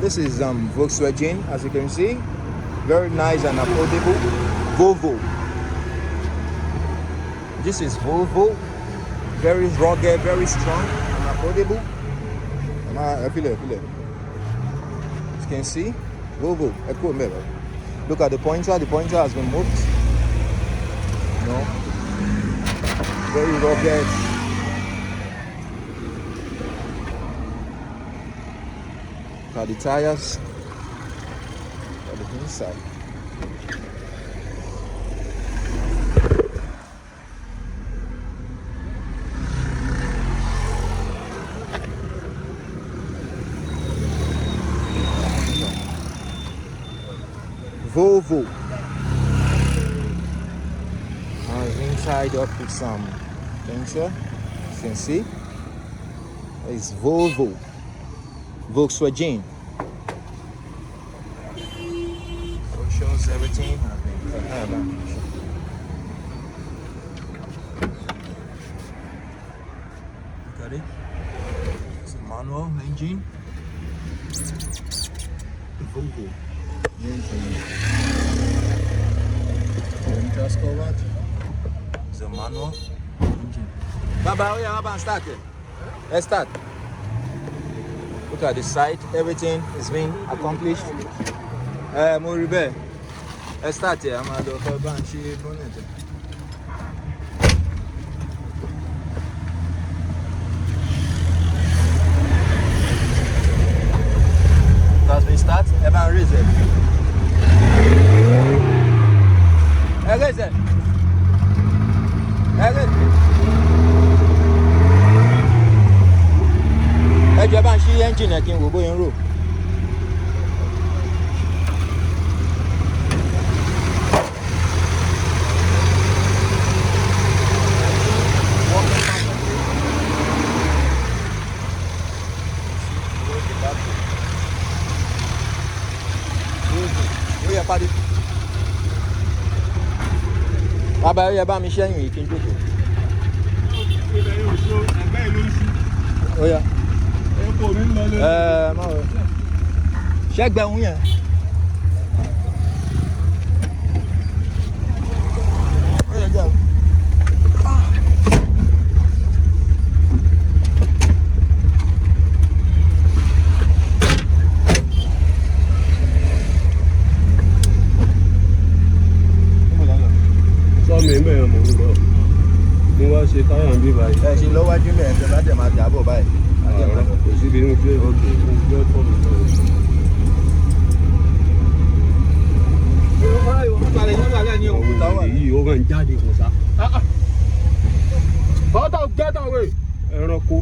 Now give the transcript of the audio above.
This is Volkswagen, as you can see. Very nice and affordable. Volvo. This is Volvo. Very rugged, very strong and affordable. I feel it. As you can see, Volvo. Look at the pointer. The pointer has been moved. Very rugged. Look at the tires. Look at the inside. Volvo. Inside up with some things here. You can see it's Volvo. Volkswagen. So it shows everything. Look at it. It's a manual engine. Volvo. Just covered. It's a manual engine. Baba, start it. Let's start. Look at the side. Everything is being accomplished. Moribe. Let's start here. I'm going to go back and see it. As we start, Evan raise it. Raise it. Ẹjọ́ bá ń ṣí ẹ́ńjìnì kí n wò bóyá ń rò. Bàbá yẹ bá mi ṣẹ́yìn yìí kí n jókòó. Ó yá. Ṣẹ́gbẹ̀ ń yẹn. Ó yẹ jẹ́ o. Mẹ́rin mò ń lọ mo wá ṣe táyà ń bí báyìí. Ẹ ṣe lọ́wọ́jú mẹ́rin tẹ́ bá tẹ̀ máa dàbọ̀ báyìí. Kò síbi ní pé òkè mo gbé fọ́ọ̀mù náà. Èyí ó máa ń jáde kò sá. Bọ́tà gẹ́tà wẹ̀ ẹranko.